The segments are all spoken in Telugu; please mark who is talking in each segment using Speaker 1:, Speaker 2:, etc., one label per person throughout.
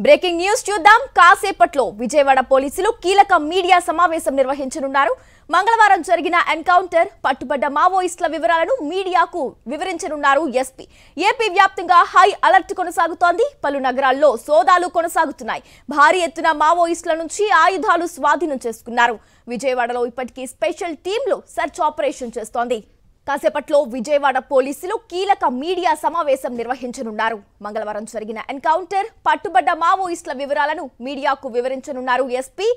Speaker 1: బ్రేకింగ్ న్యూస్ చూద్దాం. కాసేపట్లో విజయవాడ పోలీసులు కీలక మీడియా సమావేశం నిర్వహించనున్నారు. మంగళవారం జరిగిన ఎన్కౌంటర్, పట్టుబడ్డ మావోయిస్టుల వివరాలను మీడియాకు వివరించనున్నారు ఎస్పీ. ఏపీ వ్యాప్తంగా హై అలర్ట్ కొనసాగుతోంది. పలు నగరాల్లో సోదాలు కొనసాగుతున్నాయి. భారీ ఎత్తున మావోయిస్టుల నుంచి ఆయుధాలు స్వాధీనం చేసుకున్నారు. విజయవాడలో ఇప్పటికీ స్పెషల్ టీంలు సెర్చ్ ఆపరేషన్ చేస్తోంది. కాసేపట్లో విజయవాడ పోలీసులు కీలక మీడియా సమావేశం నిర్వహించనున్నారు. మంగళవారం జరిగిన ఎన్కౌంటర్, పట్టుబడ్డ మావోయిస్టుల వివరాలను మీడియాకు వివరించనున్నారు ఎస్పీ.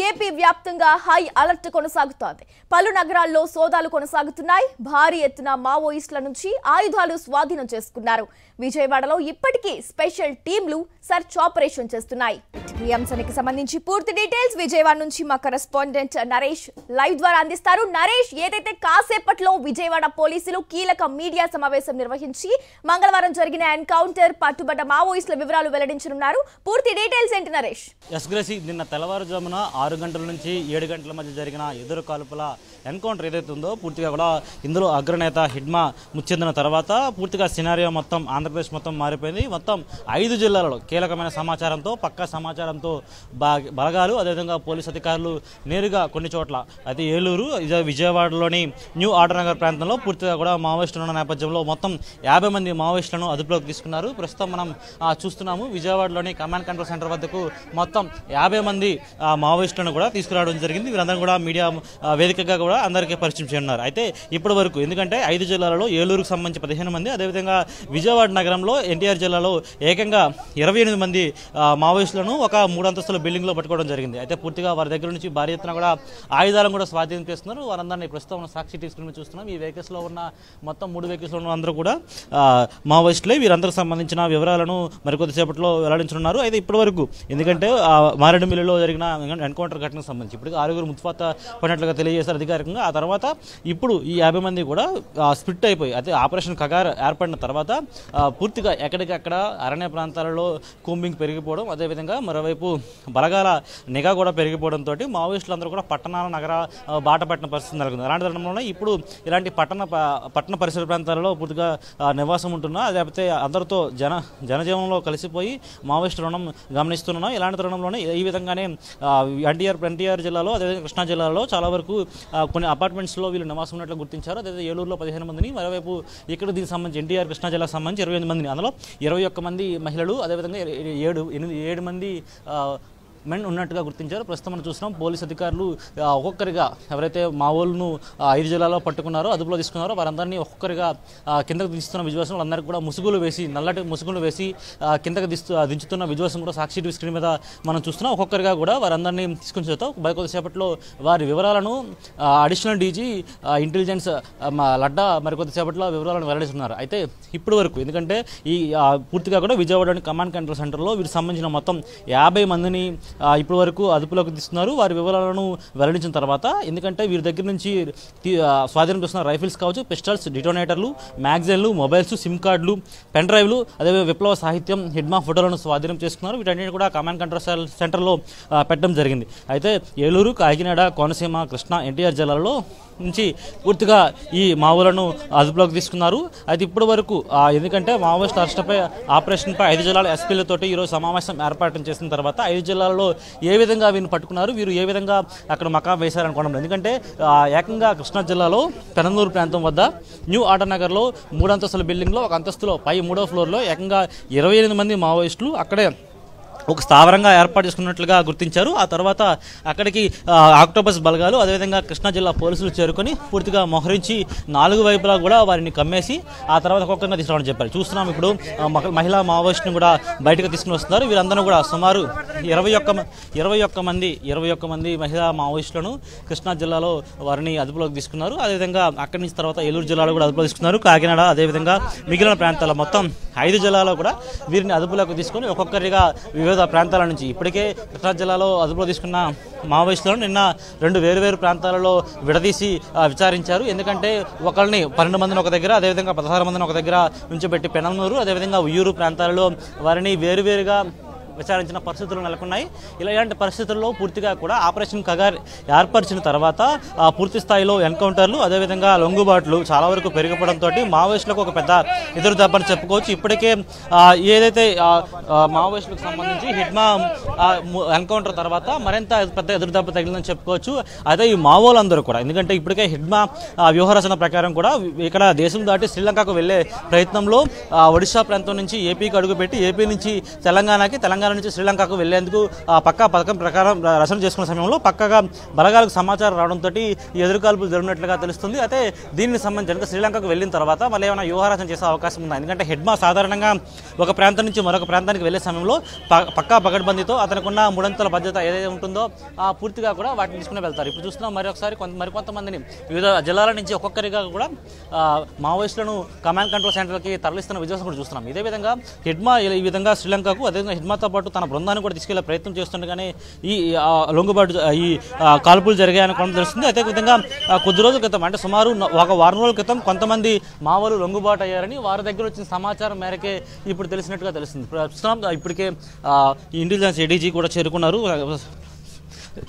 Speaker 1: ఏపీ వ్యాప్తంగా హై అలర్ట్ కొనసాగుతోంది. పలు నగరాల్లో సోదాలు కొనసాగుతున్నాయి. భారీ ఎత్తున మావోయిస్టుల నుంచి ఆయుధాలు స్వాధీనం చేసుకున్నారు. విజయవాడలో ఇప్పటికీ స్పెషల్ టీంలు సెర్చ్ ఆపరేషన్ చేస్తున్నాయి. ఈ అంశానికి సంబంధించి పూర్తి డీటెయిల్స్ విజయవాడ నుంచి మా కరెస్పాండెంట్ నరేష్ లైవ్ ద్వారా అందిస్తారు. నరేష్, ఏదైతే కాసేపట్లో విజయవాడ పోలీసులు కీలక మీడియా సమావేశం నిర్వహించి మంగళవారం జరిగిన ఎన్కౌంటర్, పట్టుబడ్డ మావోయిస్టుల వివరాలు వెల్లడించనున్నారు. పూర్తి డీటెయిల్స్ ఏంటి నరేష్?
Speaker 2: ఎస్గ్రెసి నిన్న తెల్లవారుజామున 6 గంటల నుంచి 7 గంటల మధ్య జరిగిన ఎదురు కాల్పుల ఎన్కౌంటర్ ఏదైతే ఉందో పూర్తిగా కూడా ఇందులో అగ్రనేత హిడ్మా ముచ్చెందిన తర్వాత పూర్తిగా సినారియో మొత్తం ఆంధ్రప్రదేశ్ మొత్తం మారిపోయింది. మొత్తం 5 జిల్లాలలో కీలకమైన సమాచారంతో, పక్కా సమాచారంతో బలగాలు, అదేవిధంగా పోలీసు అధికారులు నేరుగా కొన్ని చోట్ల అయితే ఏలూరు, విజయవాడలోని న్యూ ఆర్డర్ నగర్ ప్రాంతంలో పూర్తిగా కూడా మావోయిస్టులు ఉన్న నేపథ్యంలో మొత్తం 50 మంది మావోయిస్టులను అదుపులోకి తీసుకున్నారు. ప్రస్తుతం మనం చూస్తున్నాము విజయవాడలోని కమాండ్ కంట్రోల్ సెంటర్ వద్దకు మొత్తం 50 మంది మావోయిస్టులను కూడా తీసుకురావడం జరిగింది. వీరందరూ కూడా మీడియా వేదికగా కూడా అందరికీ పరిచయం చేయనున్నారు. అయితే ఇప్పటి వరకు ఎందుకంటే 5 జిల్లాలలో ఏలూరుకు సంబంధించి 15 మంది, అదేవిధంగా విజయవాడ నగరంలో ఎన్టీఆర్ జిల్లాలో ఏకంగా 28 మంది మావోయిస్టులను ఒక 3 అంతస్తుల బిల్డింగ్లో పట్టుకోవడం జరిగింది. అయితే పూర్తిగా వారి దగ్గర నుంచి భారీ ఎత్తున కూడా ఆయుధాలను కూడా స్వాధీనం చేస్తున్నారు. వారందరినీ ప్రస్తుతం సాక్షి టీవీ చూస్తున్నాం. ఈ వెహికల్స్లో ఉన్న మొత్తం 3 వెహికల్స్లో ఉన్న అందరూ కూడా మావోయిస్టులే. వీరందరికి సంబంధించిన వివరాలను మరికొద్దిసేపట్లో వెల్లడించనున్నారు. అయితే ఇప్పటి వరకు ఎందుకంటే మారేడుమిల్లిలో జరిగిన ఎన్కౌంటర్ ఘటనకు సంబంధించి ఇప్పటికీ 6 ముత్తువాత పడినట్లుగా తెలియజేశారు అధికారికంగా. ఆ తర్వాత ఇప్పుడు ఈ 50 మంది కూడా స్ప్లిట్ అయిపోయి అయితే ఆపరేషన్ కగార్ ఏర్పడిన తర్వాత పూర్తిగా ఎక్కడికక్కడ అరణ్య ప్రాంతాలలో కూంబింగ్ పెరిగిపోవడం, అదేవిధంగా మరోవైపు బలగాల నిఘా కూడా పెరిగిపోవడంతో మావోయిస్టులందరూ కూడా పట్టణాల నగర బాట పట్టిన పరిస్థితి నెలకొంది. అలాంటి తరుణంలో ఇప్పుడు ఇలాంటి పట్టణ పరిసర ప్రాంతాలలో పూర్తిగా నివాసం ఉంటున్నా, లేకపోతే అందరితో జనజీవనంలో కలిసిపోయి మావోయిస్టు రుణం గమనిస్తున్నాం. ఇలాంటి తరుణంలోనే ఈ విధంగానే ఎన్టీఆర్ జిల్లాలో, అదేవిధంగా కృష్ణా జిల్లాలో చాలా వరకు కొన్ని అపార్ట్మెంట్స్లో వీళ్ళు నివాసం ఉన్నట్లు గుర్తించారు. అదేవిధంగా ఏలూరులో 15 మందిని, మరోవైపు ఇక్కడ దీనికి సంబంధించి ఎన్టీఆర్ కృష్ణా జిల్లాకు సంబంధించి 28 మందిని, అందులో 21 మంది మహిళలు, అదేవిధంగా 7 మంది మెన్ ఉన్నట్టుగా గుర్తించారు. ప్రస్తుతం మనం చూస్తున్నాం పోలీసు అధికారులు ఒక్కొక్కరిగా ఎవరైతే మావోలను 5 జిల్లాలో పట్టుకున్నారో, అదుపులో తీసుకున్నారో వారందరినీ ఒక్కొక్కరిగా కిందకు దిస్తున్న విజువల్స్, వాళ్ళందరికీ కూడా ముసుగులు వేసి, నల్లటి ముసుగులు వేసి కిందకు దించుతున్న విజువల్స్ కూడా సాక్షి టీవీ స్క్రీన్ మీద మనం చూస్తున్నాం. ఒక్కొక్కరిగా కూడా వారందరినీ తీసుకుని చేస్తాం. కొద్దిసేపట్లో వారి వివరాలను అడిషనల్ డీజీ ఇంటెలిజెన్స్ లడ్డా మరికొద్దిసేపట్లో వివరాలను వెల్లడిస్తున్నారు. అయితే ఇప్పటి వరకు ఎందుకంటే ఈ పూర్తిగా కూడా విజయవాడలోని కమాండ్ కంట్రోల్ సెంటర్లో వీరికి సంబంధించిన మొత్తం 50 మందిని ఇప్పటి వరకు అదుపులోకి తీస్తున్నారు. వారి వివరాలను వెల్లడించిన తర్వాత ఎందుకంటే వీరి దగ్గర నుంచి స్వాధీనం చేస్తున్న రైఫిల్స్ కావచ్చు, పిస్టల్స్, డిటోనేటర్లు, మ్యాగజైన్లు, మొబైల్స్, సిమ్ కార్డులు, పెన్ డ్రైవ్లు, అదేవిధంగా విప్లవ సాహిత్యం, హిడ్మా ఫోటోలను స్వాధీనం చేసుకున్నారు. వీటన్నిటి కూడా కమాండ్ కంట్రోల్ సెంటర్లో పెట్టడం జరిగింది. అయితే ఏలూరు, కాకినాడ, కోనసీమ, కృష్ణా, ఎన్టీఆర్ జిల్లాలలో నుంచి పూర్తిగా ఈ మావోలను అదుపులోకి తీసుకున్నారు. అయితే ఇప్పటి వరకు ఎందుకంటే మావోయిస్ట్ అరెస్టుపై ఆపరేషన్పై 5 జిల్లాల ఎస్పీలతోటి ఈరోజు సమావేశం ఏర్పాటు చేసిన తర్వాత 5 జిల్లాలలో ఏ విధంగా వీరిని పట్టుకున్నారు, వీరు ఏ విధంగా అక్కడ మకాం వేశారనుకోవడం. ఎందుకంటే ఏకంగా కృష్ణా జిల్లాలో పెనందూరు ప్రాంతం వద్ద న్యూ ఆర్డర్ నగర్లో 3 అంతస్తుల బిల్డింగ్లో ఒక అంతస్తులో పై 3వ ఫ్లోర్లో ఏకంగా 28 మంది మావోయిస్టులు అక్కడే ఒక స్థావరంగా ఏర్పాటు చేసుకున్నట్లుగా గుర్తించారు. ఆ తర్వాత అక్కడికి ఆక్టోపస్ బలగాలు, అదేవిధంగా కృష్ణా జిల్లా పోలీసులు చేరుకొని పూర్తిగా మోహరించి 4 వైపులా కూడా వారిని కమ్మేసి ఆ తర్వాత ఒక్కొక్కరిగా తీసుకురావడం చెప్పారు. చూస్తున్నాం ఇప్పుడు మహిళా మావోయిస్టును కూడా బయటకు తీసుకుని వస్తున్నారు. వీరందరూ కూడా సుమారు 21 మంది మహిళా మావోయిస్టులను కృష్ణా జిల్లాలో వారిని అదుపులోకి తీసుకున్నారు. అదేవిధంగా అక్కడి నుంచి తర్వాత ఏలూరు జిల్లాలో కూడా అదుపులో తీసుకున్నారు. కాకినాడ, అదేవిధంగా మిగిలిన ప్రాంతాల మొత్తం 5 జిల్లాలో కూడా వీరిని అదుపులోకి తీసుకొని ఒక్కొక్కరిగా వివిధ ప్రాంతాల నుంచి ఇప్పటికే కృష్ణా జిల్లాలో అదుపులో తీసుకున్న మావోయిస్టులను నిన్న 2 వేరు ప్రాంతాలలో విడదీసి విచారించారు. ఎందుకంటే ఒకరిని 12 మందిని ఒక దగ్గర, అదేవిధంగా 16 మందిని ఒక దగ్గర ఉంచబెట్టి పెనమనూరు, అదేవిధంగా ఉయ్యూరు ప్రాంతాలలో వారిని వేరువేరుగా విచారించిన పరిస్థితులు నెలకొన్నాయి. ఇలాంటి పరిస్థితుల్లో పూర్తిగా కూడా ఆపరేషన్ కగార్ ఏర్పరిచిన తర్వాత పూర్తి స్థాయిలో ఎన్కౌంటర్లు అదేవిధంగా లొంగుబాట్లు చాలా వరకు పెరిగిపోవడంతో మావోయిస్టులకు ఒక పెద్ద ఎదురు దెబ్బని చెప్పుకోవచ్చు. ఇప్పటికే ఏదైతే మావోయిస్టులకు సంబంధించి హిడ్మా ఎన్కౌంటర్ తర్వాత మరింత పెద్ద ఎదురు దెబ్బ తగిలిందని చెప్పుకోవచ్చు. అదే ఈ మావోలందరూ కూడా, ఎందుకంటే ఇప్పటికే హిడ్మా వ్యూహరచన ప్రకారం కూడా ఇక్కడ దేశం దాటి శ్రీలంకకు వెళ్లే ప్రయత్నంలో ఒడిశా ప్రాంతం నుంచి ఏపీకి అడుగుపెట్టి ఏపీ నుంచి తెలంగాణకి, తెలంగాణ నుంచి శ్రీలంకకు వెళ్లేందుకు పక్కా పథకం ప్రకారం రచన చేసుకున్న సమయంలో పక్కగా బలగాలకు సమాచారం రావడంతో ఈ ఎదురుకాల్పులు జరిగినట్లుగా తెలుస్తుంది. అయితే దీనికి సంబంధించి శ్రీలంకకు వెళ్ళిన తర్వాత మళ్ళీ ఏమైనా వ్యూహరచన చేసే అవకాశం ఉందా? ఎందుకంటే హిడ్మా సాధారణంగా ఒక ప్రాంతం నుంచి మరొక ప్రాంతానికి వెళ్లే సమయంలో పక్కా పకడ్బందీతో అతనికున్న మూడంతల బాధ్యత ఏదైతే ఉంటుందో పూర్తిగా కూడా వాటిని తీసుకుని వెళ్తారు. ఇప్పుడు చూస్తున్నాం మరొకసారి మరికొంతమందిని వివిధ జిల్లాల నుంచి ఒక్కొక్కరిగా కూడా మావోయిస్టులను కమాండ్ కంట్రోల్ సెంటర్కి తరలిస్తున్న విజయం కూడా చూస్తున్నాం. ఇదే విధంగా హిడ్మా ఈ విధంగా శ్రీలంకకు, అదేవిధంగా హిడ్మాతో పాటు తన బృందాన్ని కూడా తీసుకెళ్లే ప్రయత్నం చేస్తుండగానే ఈ లొంగుబాటు ఈ కాల్పులు జరిగాయని కూడా తెలుస్తుంది. అదేవిధంగా కొద్ది రోజుల క్రితం, అంటే సుమారు ఒక వారం రోజుల క్రితం కొంతమంది మావోలు లొంగుబాటు అయ్యారని వారి దగ్గర వచ్చిన సమాచారం మేరకే ఇప్పుడు తెలిసినట్టుగా తెలుస్తుంది. ఇప్పటికే ఇంటెలిజెన్స్ ఏడీజీ కూడా చేరుకున్నారు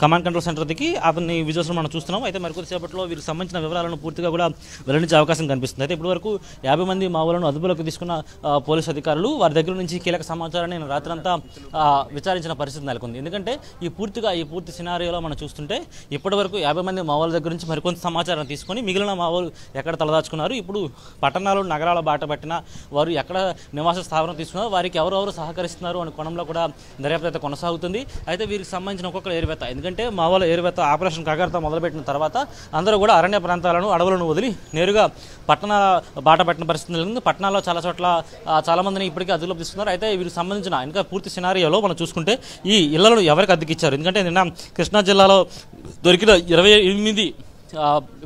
Speaker 2: కమాండ్ కంట్రోల్ సెంటర్కి. అతన్ని విజువల్స్ మనం చూస్తున్నాం. అయితే మరికొద్దిసేపట్లో వీరికి సంబంధించిన వివరాలను పూర్తిగా కూడా వెల్లడించే అవకాశం కనిపిస్తుంది. అయితే ఇప్పటివరకు 50 మంది మావోలను అదుపులోకి తీసుకున్న పోలీసు అధికారులు వారి దగ్గర నుంచి కీలక సమాచారాన్ని రాత్రంతా విచారించిన పరిస్థితి నెలకొంది. ఎందుకంటే ఈ పూర్తి సినారియోలో మనం చూస్తుంటే ఇప్పటివరకు 50 మంది మావోల దగ్గర నుంచి మరికొంత సమాచారం తీసుకొని మిగిలిన మావోలు ఎక్కడ తలదాచుకున్నారు, ఇప్పుడు పట్టణాలు నగరాల బాట పట్టిన వారు ఎక్కడ నివాస స్థావరం తీసుకున్నారు, వారికి ఎవరెవరు సహకరిస్తున్నారు అనే కోణంలో కూడా దర్యాప్తు కొనసాగుతుంది. అయితే వీరికి సంబంధించిన ఒక్కొక్క ఏరువేత, ఎందుకంటే మావోల ఏరువేత ఆపరేషన్ కగార్తో మొదలుపెట్టిన తర్వాత అందరూ కూడా అరణ్య ప్రాంతాలను, అడవులను వదిలి నేరుగా పట్టణాల బాట పట్టిన పరిస్థితి నెలకొంది. పట్టణాల్లో చాలా చోట్ల చాలా మందిని ఇప్పటికీ అదుపులోకి తీసుకున్నారు. అయితే వీరికి సంబంధించిన ఇంకా పూర్తి సినారియోలో మనం చూసుకుంటే ఈ ఇళ్లను ఎవరికి అద్దెకిచ్చారు, ఎందుకంటే నిన్న కృష్ణా జిల్లాలో దొరికిన 28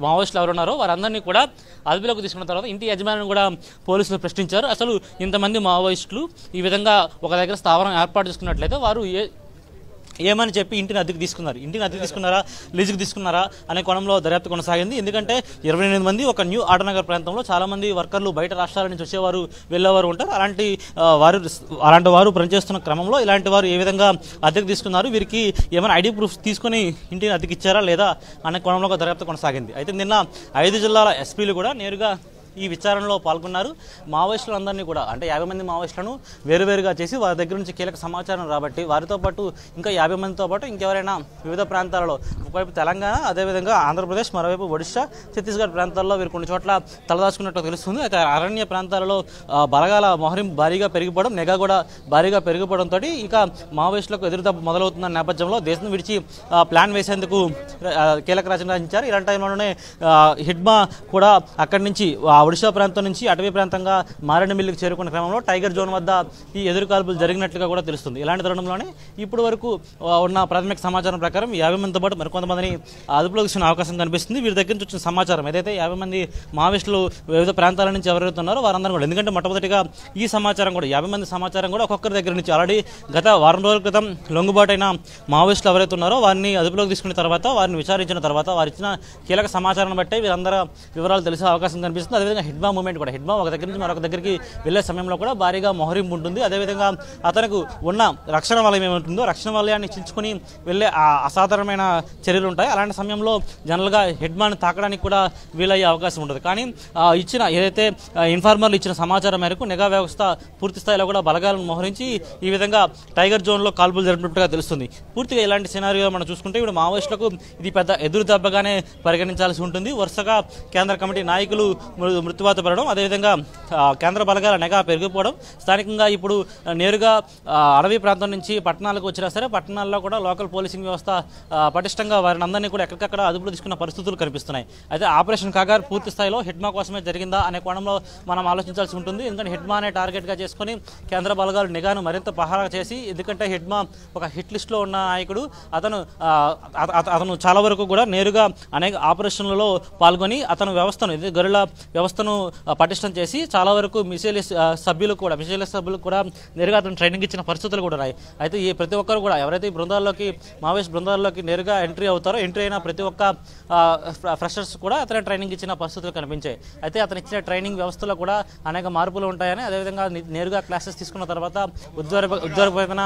Speaker 2: మావోయిస్టులు ఎవరున్నారో వారందరినీ కూడా అదుపులోకి తీసుకున్న తర్వాత ఇంటి యజమానిని కూడా పోలీసులు ప్రశ్నించారు. అసలు ఇంతమంది మావోయిస్టులు ఈ విధంగా ఒక దగ్గర స్థావరం ఏర్పాటు చేసుకున్నట్లయితే వారు ఏమని చెప్పి ఇంటిని అద్దెకు తీసుకున్నారా, లీజుకు తీసుకున్నారా అనే కోణంలో దర్యాప్తు కొనసాగింది. ఎందుకంటే 28 మంది ఒక న్యూ ఆటనగర్ ప్రాంతంలో చాలామంది వర్కర్లు బయట రాష్ట్రాల నుంచి వచ్చేవారు, వెళ్ళేవారు ఉంటారు. అలాంటి వారు పనిచేస్తున్న క్రమంలో ఇలాంటి వారు ఏ విధంగా అద్దెకు తీసుకున్నారు, వీరికి ఏమైనా ఐడి ప్రూఫ్స్ తీసుకుని ఇంటిని అద్దెకి ఇచ్చారా లేదా అనే కోణంలో దర్యాప్తు కొనసాగింది. అయితే నిన్న 5 జిల్లాల ఎస్పీలు కూడా నేరుగా ఈ విచారణలో పాల్గొన్నారు. మావోయిస్టులందరినీ కూడా, అంటే 50 మంది మావోయిస్టులను వేరువేరుగా చేసి వారి దగ్గర నుంచి కీలక సమాచారం రాబట్టి వారితో పాటు ఇంకా 50 మందితో పాటు ఇంకెవరైనా వివిధ ప్రాంతాలలో, ఒకవైపు తెలంగాణ, అదేవిధంగా ఆంధ్రప్రదేశ్, మరోవైపు ఒడిశా, ఛత్తీస్గఢ్ ప్రాంతాల్లో వీరు కొన్ని చోట్ల తలదాచుకున్నట్టు తెలుస్తుంది. అయితే అరణ్య ప్రాంతాలలో బలగాల మోహరింపు భారీగా పెరిగిపోవడం, నిఘా కూడా భారీగా పెరిగిపోవడంతో ఇక మావోయిస్టులకు ఎదురుదెబ్బ మొదలవుతున్న నేపథ్యంలో దేశం విడిచి ప్లాన్ వేసేందుకు కీలక రచన రచించారు. ఇలాంటి టైంలోనే హిడ్మా కూడా అక్కడి నుంచి ఒడిశా ప్రాంతం నుంచి అటవీ ప్రాంతంగా మారేడుమిల్లికి చేరుకున్న క్రమంలో టైగర్ జోన్ వద్ద ఈ ఎదురుకాల్పులు జరిగినట్లుగా కూడా తెలుస్తుంది. ఇలాంటి తరుణంలోనే ఇప్పటి వరకు ఉన్న ప్రాథమిక సమాచారం ప్రకారం 50 మందితో పాటు మరికొంతమందిని అదుపులోకి తీసుకునే అవకాశం కనిపిస్తుంది. వీరి దగ్గర నుంచి వచ్చిన సమాచారం ఏదైతే 50 మంది మావోయిస్టులు వివిధ ప్రాంతాల నుంచి ఎవరెవరుతున్నారో వారందరూ కూడా, ఎందుకంటే మొట్టమొదటిగా ఈ సమాచారం కూడా 50 మంది సమాచారం కూడా ఒక్కొక్కరి దగ్గర నుంచి ఆల్రెడీ గత వారం రోజుల క్రితం లొంగుబాటైన మావోయిస్టులు ఎవరైతే ఉన్నారో వారిని అదుపులోకి తీసుకున్న తర్వాత, వారిని విచారించిన తర్వాత వారు ఇచ్చిన కీలక సమాచారాన్ని బట్టే వీరందరూ వివరాలు తెలిసే అవకాశం కనిపిస్తుంది. అదేవిధంగా హిడ్మా మూవ్మెంట్ కూడా, హిడ్మా ఒక దగ్గర నుంచి మరొక దగ్గరికి వెళ్లే సమయంలో కూడా భారీగా మొహరింపు ఉంటుంది. అదేవిధంగా అతనికి ఉన్న రక్షణ వలయం ఏముంటుందో రక్షణ వలయాన్ని చీల్చుకుని వెళ్లే అసాధారణమైన చర్యలు ఉంటాయి. అలాంటి సమయంలో జనరల్గా హిడ్మాని తాకడానికి కూడా వీలయ్యే అవకాశం ఉంటుంది. కానీ ఇచ్చిన ఏదైతే ఇన్ఫార్మర్లు ఇచ్చిన సమాచారం మేరకు నిఘా వ్యవస్థ పూర్తి స్థాయిలో కూడా బలగాలను మోహరించి ఈ విధంగా టైగర్ జోన్లో కాల్పులు జరిపినట్టుగా తెలుస్తుంది. పూర్తిగా ఇలాంటి సినారియో మనం చూసుకుంటే ఇప్పుడు మావోయిస్టులకు ఇది పెద్ద ఎదురు దెబ్బగానే పరిగణించాల్సి ఉంటుంది. వరుసగా కేంద్ర కమిటీ నాయకులు మృత్యువాత పడడం, అదేవిధంగా కేంద్ర బలగాల నిఘా పెరిగిపోవడం, స్థానికంగా ఇప్పుడు నేరుగా అడవి ప్రాంతం నుంచి పట్టణాలకు వచ్చినా సరే పట్టణాల్లో కూడా లోకల్ పోలీసింగ్ వ్యవస్థ పటిష్టంగా వారిని అందరినీ కూడా ఎక్కడికక్కడ అదుపులో తీసుకున్న పరిస్థితులు కనిపిస్తున్నాయి. అయితే ఆపరేషన్ కగార్ పూర్తి స్థాయిలో హిడ్మా కోసమే జరిగిందా అనే కోణంలో మనం ఆలోచించాల్సి ఉంటుంది. ఎందుకంటే హిడ్మానే టార్గెట్గా చేసుకుని కేంద్ర బలగాలు నిఘాను మరింత పహారా చేసి, ఎందుకంటే హిడ్మా ఒక హిట్ లిస్ట్లో ఉన్న నాయకుడు, అతను చాలా వరకు కూడా నేరుగా అనేక ఆపరేషన్లలో పాల్గొని అతను వ్యవస్థను, గొరిల్లా వ్యవస్థ వ్యవస్థను పటిష్టం చేసి చాలా వరకు మిషేలియస్ సభ్యులకు కూడా నేరుగా అతను ట్రైనింగ్ ఇచ్చిన పరిస్థితులు కూడా ఉన్నాయి. అయితే ఈ ప్రతి ఒక్కరు కూడా ఎవరైతే ఈ బృందాల్లోకి మావోయిస్ట్ బృందాల్లోకి నేరుగా ఎంట్రీ అవుతారో ఎంట్రీ అయిన ప్రతి ఒక్క ఫ్రెషర్స్ కూడా అతను ట్రైనింగ్ ఇచ్చిన పరిస్థితులు కనిపించాయి. అయితే అతను ఇచ్చిన ట్రైనింగ్ వ్యవస్థలో కూడా అనేక మార్పులు ఉంటాయని, అదేవిధంగా నేరుగా క్లాసెస్ తీసుకున్న తర్వాత ఉద్యోగపరమైన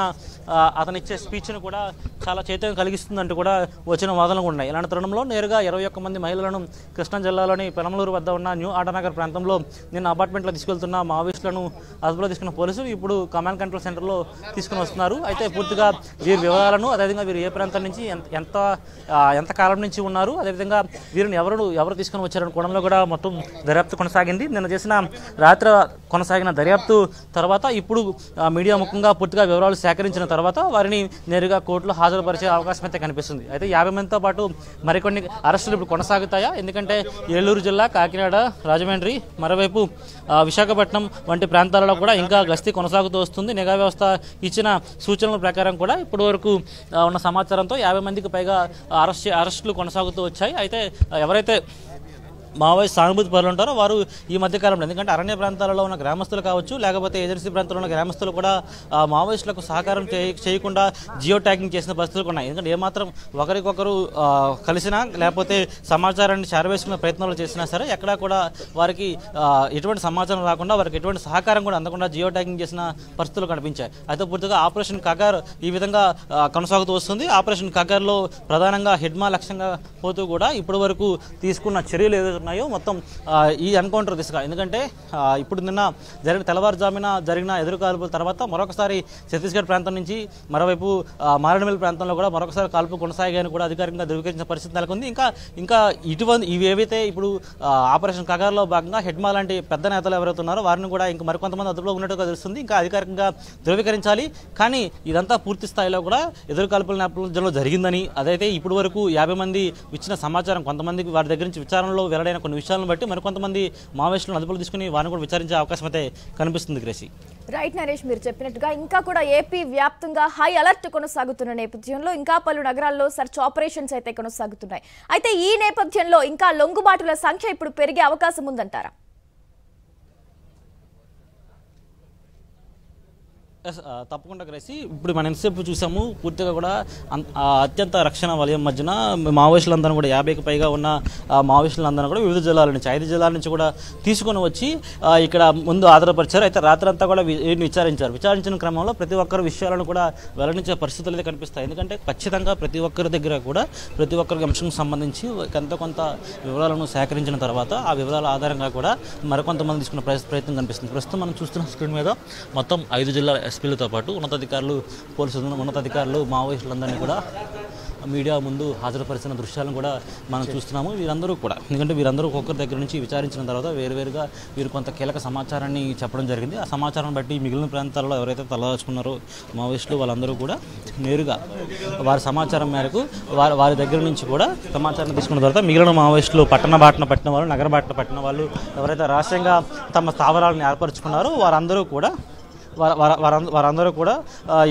Speaker 2: అతను ఇచ్చే స్పీచ్ను కూడా చాలా చైతన్యం కలిగిస్తుందంటూ కూడా వచ్చిన వాదనలు ఉన్నాయి. ఇలాంటి తరుణంలో నేరుగా 21 మంది మహిళలను కృష్ణా జిల్లాలోని పెనమలూరు వద్ద ఉన్న న్యూ ఆటనగర్ ప్రాంతంలో నిన్న అపార్ట్మెంట్లో తీసుకెళ్తున్న మావోయిస్టులను అదుపులో తీసుకున్న పోలీసులు ఇప్పుడు కమాండ్ కంట్రోల్ సెంటర్లో తీసుకుని వస్తున్నారు. అయితే పూర్తిగా వీరి వివరాలను, అదేవిధంగా వీరు ఏ ప్రాంతం నుంచి ఎంత కాలం నుంచి ఉన్నారు, అదేవిధంగా వీరిని ఎవరు తీసుకుని వచ్చారని కోణంలో కూడా మొత్తం దర్యాప్తు కొనసాగింది. నిన్న చేసిన రాత్రి కొనసాగిన దర్యాప్తు తర్వాత ఇప్పుడు మీడియా ముఖంగా పూర్తిగా వివరాలు సేకరించిన తర్వాత వారిని నేరుగా కోర్టులో హాజరుపరిచే అవకాశం అయితే కనిపిస్తుంది. అయితే 50 మందితో పాటు మరికొన్ని అరెస్టులు ఇప్పుడు కొనసాగుతాయా? ఎందుకంటే ఏలూరు జిల్లా, కాకినాడ, రాజమండ్రి, మరోవైపు విశాఖపట్నం వంటి ప్రాంతాలలో కూడా ఇంకా గస్తీ కొనసాగుతూ వస్తుంది. నిఘా వ్యవస్థ ఇచ్చిన సూచనల ప్రకారం కూడా ఇప్పటి వరకు ఉన్న సమాచారంతో 50 మందికి పైగా అరెస్టులు కొనసాగుతూ వచ్చాయి. అయితే ఎవరైతే మావోయిస్ట్ సానుభూతి పరులు ఉంటారో వారు ఈ మధ్యకాలంలో, ఎందుకంటే అరణ్య ప్రాంతాలలో ఉన్న గ్రామస్తులు కావచ్చు, లేకపోతే ఏజెన్సీ ప్రాంతాల్లో ఉన్న గ్రామస్తులు కూడా మావోయిస్టులకు సహకారం చేయకుండా జియో ట్యాగింగ్ చేసిన పరిస్థితులు ఉన్నాయి. ఎందుకంటే ఏమాత్రం ఒకరికొకరు కలిసినా లేకపోతే సమాచారాన్ని చేరవేసుకునే ప్రయత్నాలు చేసినా సరే ఎక్కడా కూడా వారికి ఎటువంటి సమాచారం రాకుండా, వారికి ఎటువంటి సహకారం కూడా అందకుండా జియో ట్యాగింగ్ చేసిన పరిస్థితులు కనిపించాయి. అయితే పూర్తిగా ఆపరేషన్ కగార్ ఈ విధంగా కొనసాగుతూ వస్తుంది. ఆపరేషన్ కగార్లో ప్రధానంగా హిడ్మా లక్ష్యంగా పోతూ కూడా ఇప్పటి వరకు తీసుకున్న చర్యలు ఏదైతే ఉన్నాయో మొత్తం ఈ ఎన్కౌంటర్ దిశగా, ఎందుకంటే ఇప్పుడు నిన్న తెల్లవారుజామున జరిగిన ఎదురుకాల్పుల తర్వాత మరొకసారి ఛత్తీస్గఢ్ ప్రాంతం నుంచి మరోవైపు మారేడుమిల్ ప్రాంతంలో కూడా మరొకసారి కాల్పులు కొనసాగాయని కూడా అధికారికంగా ధృవీకరించిన పరిస్థితి నెలకొంది. ఇంకా ఇవి ఏవైతే ఇప్పుడు ఆపరేషన్ కగార్లో భాగంగా హెడ్మా లాంటి పెద్ద నేతలు ఎవరైతే ఉన్నారో వారిని కూడా ఇంకా మరికొంతమంది అదుపులో ఉన్నట్టుగా తెలుస్తుంది. ఇంకా అధికారికంగా ధృవీకరించాలి. కానీ ఇదంతా పూర్తి స్థాయిలో కూడా ఎదురుకాల్పుల నేపథ్యంలో జరిగిందని, అదైతే ఇప్పటి వరకు 50 మంది ఇచ్చిన సమాచారం, కొంతమందికి వారి దగ్గర నుంచి విచారణలో వెల్లడైన కొన్ని విషయాలను బట్టి మరికొంతమంది మావోయిస్టులను అదుపులో తీసుకుని వారిని కూడా విచారించే అవకాశం అయితే కనిపిస్తుంది. గ్రేసి
Speaker 1: రైట్ నరేష్, మీరు చెప్పినట్టుగా ఇంకా కూడా ఏపీ వ్యాప్తంగా హై అలర్ట్ కొనసాగుతున్న నేపథ్యంలో ఇంకా పలు నగరాల్లో సెర్చ్ ఆపరేషన్స్ అయితే కొనసాగుతున్నాయి. అయితే ఈ నేపథ్యంలో ఇంకా లొంగుబాటుల సంఖ్య ఇప్పుడు పెరిగే అవకాశం ఉందంటారా?
Speaker 2: తప్పకుండా గ్రేసి, ఇప్పుడు మనం ఎంతసేపు చూసాము పూర్తిగా కూడా అత్యంత రక్షణ వలయం మధ్యన మావోయిస్టులందరూ కూడా 50కి పైగా ఉన్న మావోయిస్టులందరూ కూడా వివిధ జిల్లాల నుంచి 5 జిల్లాల నుంచి కూడా తీసుకొని వచ్చి ఇక్కడ ముందు ఆధారపరిచారు. అయితే రాత్రంతా కూడా విచారించిన క్రమంలో ప్రతి ఒక్కరి విషయాలను కూడా వెల్లడించే పరిస్థితులు అయితే కనిపిస్తాయి. ఎందుకంటే ఖచ్చితంగా ప్రతి ఒక్కరి దగ్గర కూడా ప్రతి ఒక్కరికి అంశంకి సంబంధించి కొంత వివరాలను సేకరించిన తర్వాత ఆ వివరాల ఆధారంగా కూడా మరికొంతమంది తీసుకున్న ప్రయత్నం కనిపిస్తుంది. ప్రస్తుతం మనం చూస్తున్న స్క్రీన్ మీద మొత్తం 5 జిల్లాల ఎస్పీలతో పాటు ఉన్నతాధికారులు, పోలీసులు, ఉన్నతాధికారులు మావోయిస్టులందరినీ కూడా మీడియా ముందు హాజరుపరిచిన దృశ్యాలను కూడా మనం చూస్తున్నాము. వీరందరూ కూడా, ఎందుకంటే వీరందరూ ఒక్కొక్కరి దగ్గర నుంచి విచారించిన తర్వాత వేరువేరుగా వీరు కొంత కీలక సమాచారాన్ని చెప్పడం జరిగింది. ఆ సమాచారం బట్టి మిగిలిన ప్రాంతాల్లో ఎవరైతే తలదాచుకున్నారో మావోయిస్టులు వాళ్ళందరూ కూడా నేరుగా వారి సమాచారం మేరకు వారి దగ్గర నుంచి కూడా సమాచారం తీసుకున్న తర్వాత మిగిలిన మావోయిస్టులు పట్టణ బాటన పట్టిన వాళ్ళు, నగర బాటన పట్టిన వాళ్ళు ఎవరైతే రహస్యంగా తమ స్థావరాలను ఏర్పరచుకున్నారో వారందరూ కూడా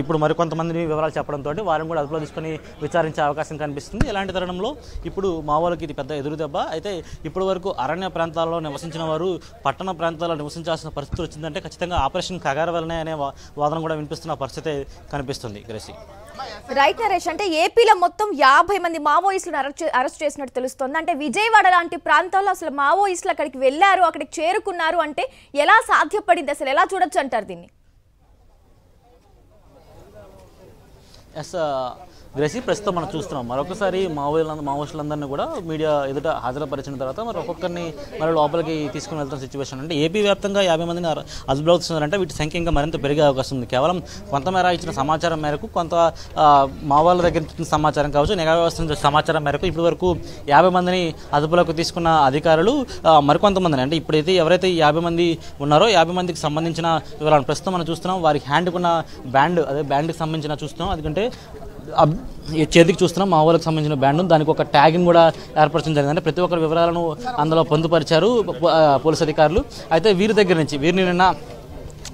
Speaker 2: ఇప్పుడు మరికొంతమందిని వివరాలు చెప్పడంతో వారిని కూడా అదుపులో తీసుకొని విచారించే అవకాశం కనిపిస్తుంది. ఇలాంటి తరుణంలో ఇప్పుడు మావోలకి ఇది పెద్ద ఎదురుదెబ్బ. అయితే ఇప్పటి వరకు అరణ్య ప్రాంతాల్లో నివసించిన వారు పట్టణ ప్రాంతాల్లో నివసించాల్సిన పరిస్థితి వచ్చిందంటే ఖచ్చితంగా ఆపరేషన్ కగార్ వల్లనే అనే వాదన కూడా వినిపిస్తున్న పరిస్థితి కనిపిస్తుంది. గ్రేసి
Speaker 1: రైట్ నరేష్, అంటే ఏపీలో మొత్తం 50 మంది మావోయిస్టులను అరెస్ట్ చేసినట్టు తెలుస్తోంది. అంటే విజయవాడ లాంటి ప్రాంతాల్లో అసలు మావోయిస్టులు అక్కడికి వెళ్ళారు, అక్కడికి చేరుకున్నారు అంటే ఎలా సాధ్యపడింది, అసలు ఎలా చూడొచ్చు అంటారు దీన్ని?
Speaker 2: గ్రేసి, ప్రస్తుతం మనం చూస్తున్నాం మరొకసారి మావోయిస్టులందరినీ కూడా మీడియా ఎదుట హాజరుపరిచిన తర్వాత మరి ఒక్కొక్కరిని మరి లోపలికి తీసుకుని వెళ్తున్న సిచ్యువేషన్. అంటే ఏపీ వ్యాప్తంగా 50 మందిని అదుపులో వస్తున్నారంటే వీటి సంఖ్య ఇంకా మరింత పెరిగే అవకాశం ఉంది. కేవలం కొంతమేర ఇచ్చిన సమాచారం మేరకు, కొంత మావోల దగ్గర ఇచ్చిన సమాచారం కావచ్చు, నిఘా వ్యవస్థ సమాచారం మేరకు ఇప్పటి వరకు 50 మందిని అదుపులోకి తీసుకున్న అధికారులు మరికొంతమందిని, అంటే ఇప్పుడైతే ఎవరైతే 50 మంది ఉన్నారో 50 మందికి సంబంధించిన వివరాలు ప్రస్తుతం మనం చూస్తున్నాం. వారికి హ్యాండ్కున్న బ్యాండ్కి సంబంధించిన చూస్తున్నాం. ఎందుకంటే చేతికి చూస్తున్నాం మావోలకు సంబంధించిన బ్యాండ్, దానికి ఒక ట్యాగ్ని కూడా ఏర్పరచడం జరిగింది. అంటే ప్రతి ఒక్కరి వివరాలను అందులో పొందుపరిచారు పోలీసు అధికారులు. అయితే వీరి దగ్గర నుంచి వీరిని నిన్న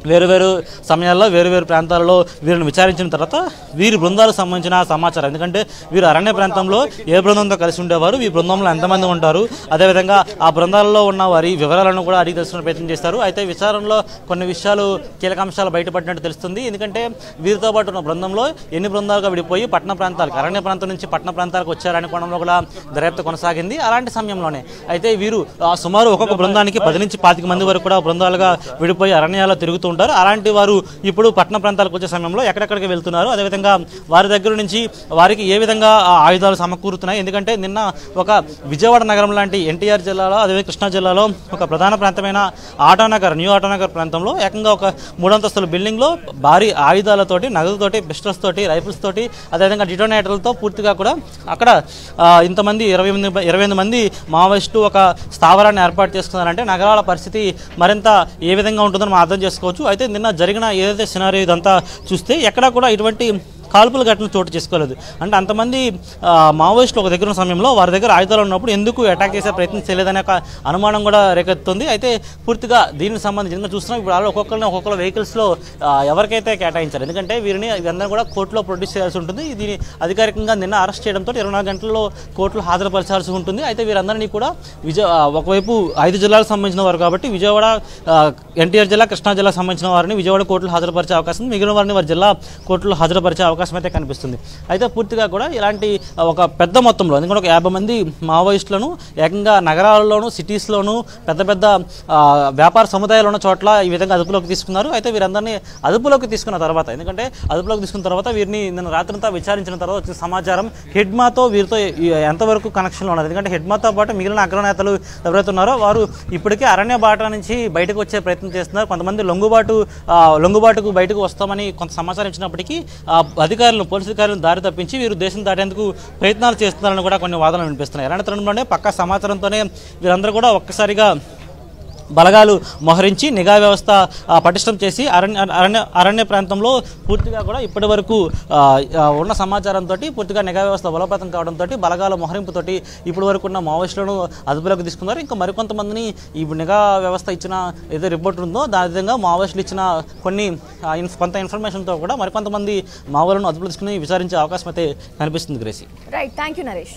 Speaker 2: వేరు సమయాల్లో వేరు ప్రాంతాల్లో వీరిని విచారించిన తర్వాత వీరి బృందాలకు సంబంధించిన సమాచారం, ఎందుకంటే వీరు అరణ్య ప్రాంతంలో ఏ బృందంతో కలిసి ఉండేవారు, ఈ బృందంలో ఎంతమంది ఉంటారు, అదేవిధంగా ఆ బృందాలలో ఉన్న వారి వివరాలను కూడా అడిగి తెలుసుకునే ప్రయత్నం చేస్తారు. అయితే విచారణలో కొన్ని విషయాలు కీలక అంశాలు బయటపడినట్టు తెలుస్తుంది. ఎందుకంటే వీరితో పాటు ఉన్న బృందంలో ఎన్ని బృందాలుగా విడిపోయి పట్టణ ప్రాంతాలకు, అరణ్య ప్రాంతం నుంచి పట్టణ ప్రాంతాలకు వచ్చారనే కోణంలో కూడా దర్యాప్తు కొనసాగింది. అలాంటి సమయంలోనే అయితే వీరు సుమారు ఒక్కొక్క బృందానికి 10 నుంచి 25 మంది వరకు కూడా బృందాలుగా విడిపోయి అరణ్యాల్లో తిరుగుతూ ఉంటారు. అలాంటి వారు ఇప్పుడు పట్టణ ప్రాంతాలకు వచ్చే సమయంలో ఎక్కడెక్కడికి వెళ్తున్నారు, అదేవిధంగా వారి దగ్గర నుంచి వారికి ఏ విధంగా ఆయుధాలు సమకూరుతున్నాయి. ఎందుకంటే నిన్న ఒక విజయవాడ నగరం లాంటి ఎన్టీఆర్ జిల్లాలో, అదేవిధంగా కృష్ణా జిల్లాలో ఒక ప్రధాన ప్రాంతమైన న్యూ ఆటోనగర్ ప్రాంతంలో ఏకంగా ఒక 3 అంతస్తుల బిల్డింగ్లో భారీ ఆయుధాలతోటి, నగదుతోటి, పిస్టల్స్ తోటి, రైఫిల్స్ తోటి, అదేవిధంగా డిటోనేటర్లతో పూర్తిగా కూడా అక్కడ ఇంతమంది 28 మంది మావోయిస్టు ఒక స్థావరాన్ని ఏర్పాటు చేసుకున్నారంటే నగరాల పరిస్థితి మరింత ఏ విధంగా ఉంటుందని మనం అర్థం చేసుకోవచ్చు. అయితే నిన్న జరిగిన ఏదైతే సినారియో ఇదంతా చూస్తే ఎక్కడా కూడా ఇటువంటి కాల్పుల ఘటనలు చోటు చేసుకోలేదు. అంటే అంతమంది మావోయిస్టులు ఒక దగ్గర ఉన్న సమయంలో వారి దగ్గర ఆయుధాలు ఉన్నప్పుడు ఎందుకు అటాక్ చేసే ప్రయత్నం చేయలేదనే ఒక అనుమానం కూడా రేకెత్తుంది. అయితే పూర్తిగా దీనికి సంబంధించి చూస్తున్నాం ఇప్పుడు వాళ్ళు ఒక్కొక్కరు వెహికల్స్లో ఎవరికైతే కేటాయించారు, ఎందుకంటే వీరందరూ కూడా కోర్టులో ప్రొడ్యూస్ చేయాల్సి ఉంటుంది. దీన్ని అధికారికంగా నిన్న అరెస్ట్ చేయడంతో 24 గంటల్లో కోర్టులో హాజరుపరచాల్సి ఉంటుంది. అయితే వీరందరినీ కూడా ఒకవైపు 5 జిల్లాలకు సంబంధించిన వారు కాబట్టి విజయవాడ, ఎన్టీఆర్ జిల్లా, కృష్ణా జిల్లాకు సంబంధించిన వారిని విజయవాడ కోర్టులో హాజరుపరిచే అవకాశం, మిగిలిన వారిని వారి జిల్లా కోర్టులో హాజరుపరిచే అవకాశం అయితే కనిపిస్తుంది. అయితే పూర్తిగా కూడా ఇలాంటి ఒక పెద్ద మొత్తంలో, ఎందుకంటే ఒక 50 మంది మావోయిస్టులను ఏకంగా నగరాల్లోనూ, సిటీస్లోనూ, పెద్ద వ్యాపార సముదాయాలు ఉన్న చోట్ల ఈ విధంగా అదుపులోకి తీసుకున్నారు. అయితే వీరందరినీ అదుపులోకి తీసుకున్న తర్వాత, ఎందుకంటే అదుపులోకి తీసుకున్న తర్వాత వీరిని నిన్న రాత్రంతా విచారించిన తర్వాత వచ్చిన సమాచారం హిడ్మాతో వీరితో ఎంతవరకు కనెక్షన్లో ఉన్నది. ఎందుకంటే హిడ్మాతో పాటు మిగిలిన అగ్రనేతలు ఎవరైతే ఉన్నారో వారు ఇప్పటికే అరణ్య బాట నుంచి బయటకు వచ్చే ప్రయత్నం చేస్తున్నారు. కొంతమంది లొంగుబాటుకు బయటకు వస్తామని కొంత సమాచారం ఇచ్చినప్పటికీ పోలీసు అధికారులను దారి తప్పించి వీరు దేశం దాటేందుకు ప్రయత్నాలు చేస్తున్నారని కూడా కొన్ని వాదనలు వినిపిస్తున్నాయి. ఇలాంటి తరుణంలోనే పక్కా సమాచారంతోనే వీరందరూ కూడా ఒక్కసారిగా బలగాలు మోహరించి నిఘా వ్యవస్థ పటిష్టం చేసి అరణ్య ప్రాంతంలో పూర్తిగా కూడా ఇప్పటి వరకు ఉన్న సమాచారంతో పూర్తిగా నిఘా వ్యవస్థ బలోపేతం కావడంతో బలగాల మోహరింపుతోటి ఇప్పటి వరకు ఉన్న మావోయిస్టులను అదుపులోకి తీసుకున్నారు. ఇంకా మరికొంతమందిని ఈ నిఘా వ్యవస్థ ఇచ్చిన ఏదో రిపోర్ట్ ఉందో దాని విధంగా మావోయిస్టులు ఇచ్చిన కొంత ఇన్ఫర్మేషన్తో కూడా మరికొంతమంది మావోలను అదుపులో తీసుకుని విచారించే అవకాశం అయితే కనిపిస్తుంది. Gracy.
Speaker 1: Right, thank you Naresh.